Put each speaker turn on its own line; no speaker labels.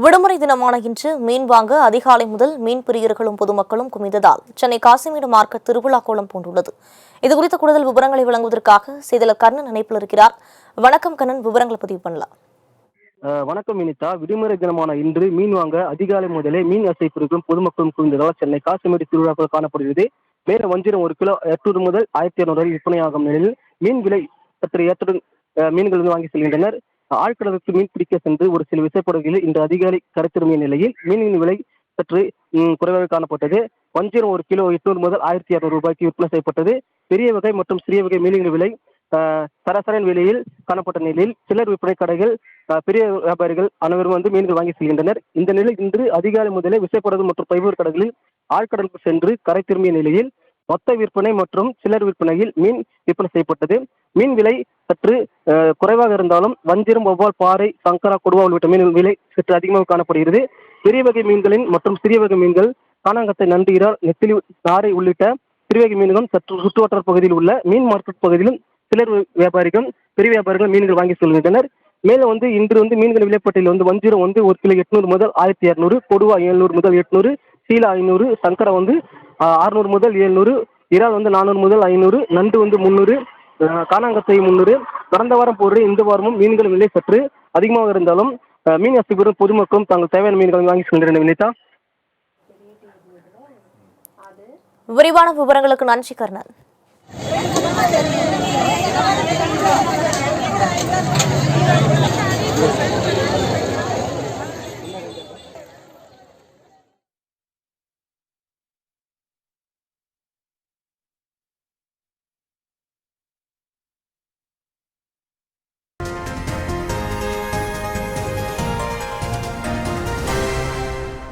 விடுமுறை தினமான இன்று மீன் வாங்க அதிகாலை முதல் மீன் பிரியர்களும் பொதுமக்களும் குவிந்ததால் சென்னை காசிமேடு மார்க்கெட் திருவிழா கோலம் பூண்டுள்ளது. இதுகுறித்த கூடுதல் விவரங்களை வழங்குவதற்காக செய்தியாளர் கண்ணன் இணைப்பில் இருக்கிறார். வணக்கம் கண்ணன், விவரங்களை பதிவு பண்ணலாம்.
வணக்கம் வினிதா. விடுமுறை தினமான இன்று மீன் வாங்க அதிகாலை முதலே மீன் அசை பிரிக்கும் பொதுமக்களும் குவிந்ததால் சென்னை காசிமேடு திருவிழாக்கள் காணப்படுகிறது. மேலும் வஞ்சிரம் 1 கிலோ 800 முதல் 1200 வரை விற்பனையாகும் நிலையில் மீன் விலை சற்று ஏற்றத்துடன் மீன்கள் வாங்கி செல்கின்றனர். ஆழ்கடலுக்கு மீன் பிடிக்க சென்று ஒரு சில விசைப்படகுகளில் இன்று அதிகாலை கரை திரும்பிய நிலையில் மீனின் விலை சற்று குறைவாக காணப்பட்டது. வஞ்சிரம் 1 கிலோ 800 முதல் 1200 ரூபாய்க்கு விற்பனை செய்யப்பட்டது. பெரிய வகை மற்றும் சிறிய வகை மீன்களின் விலை சராசரி விலையில் காணப்பட்ட நிலையில் சிலர் விற்பனை கடைகள், பெரிய வியாபாரிகள் அனைவரும் மீன்கள் வாங்கி செல்கின்றனர். இந்த நிலையில் இன்று அதிகாலை முதலே விசைப்படகு மற்றும் பைபர் கடைகளில் ஆழ்கடலுக்கு சென்று கரை திரும்பிய நிலையில் மொத்த விற்பனை மற்றும் சிலர் விற்பனையில் மீன் விற்பனை செய்யப்பட்டது. மீன் விலை சற்று குறைவாக இருந்தாலும் வஞ்சிரம், வவ்வால், பாறை, சங்கரா, கொடுவா உள்ளிட்ட மீன் விலை சற்று அதிகமாக காணப்படுகிறது. பெரிய வகை மீன்களின் மற்றும் சிறிய வகை மீன்கள் காணாங்கத்தை, நண்டு, இறால், நெத்திலி, நாரை உள்ளிட்ட சிறிய வகை மீன்களும் சற்று சுற்றுவட்டார பகுதியில் உள்ள மீன் மார்க்கெட் பகுதியிலும் சிலர் வியாபாரிகள், பெரிய வியாபாரிகள் மீன்கள் வாங்கி செல்கின்றனர். மேலும் இன்று மீன்கள் விலைப்பட்டியல் வஞ்சிரம் 1 கிலோ 800 முதல் 1200, கொடுவா 700 முதல் 800, சீலா 500, சங்கரா 600 முதல் 700, இறால் 400 முதல் 500, நண்டு 300, காணாங்கத்தை 300. கடந்த வாரம் போன்று இந்த வாரமும் மீன்கள் விலை சற்று அதிகமாக இருந்தாலும் மீன் அசைபெறும் பொதுமக்களும் தாங்கள் தேவையான மீன்களை வாங்கி செல்கின்றனர். வினிதா,
விரிவான விவரங்களுக்கு நன்றி கர்ணன்.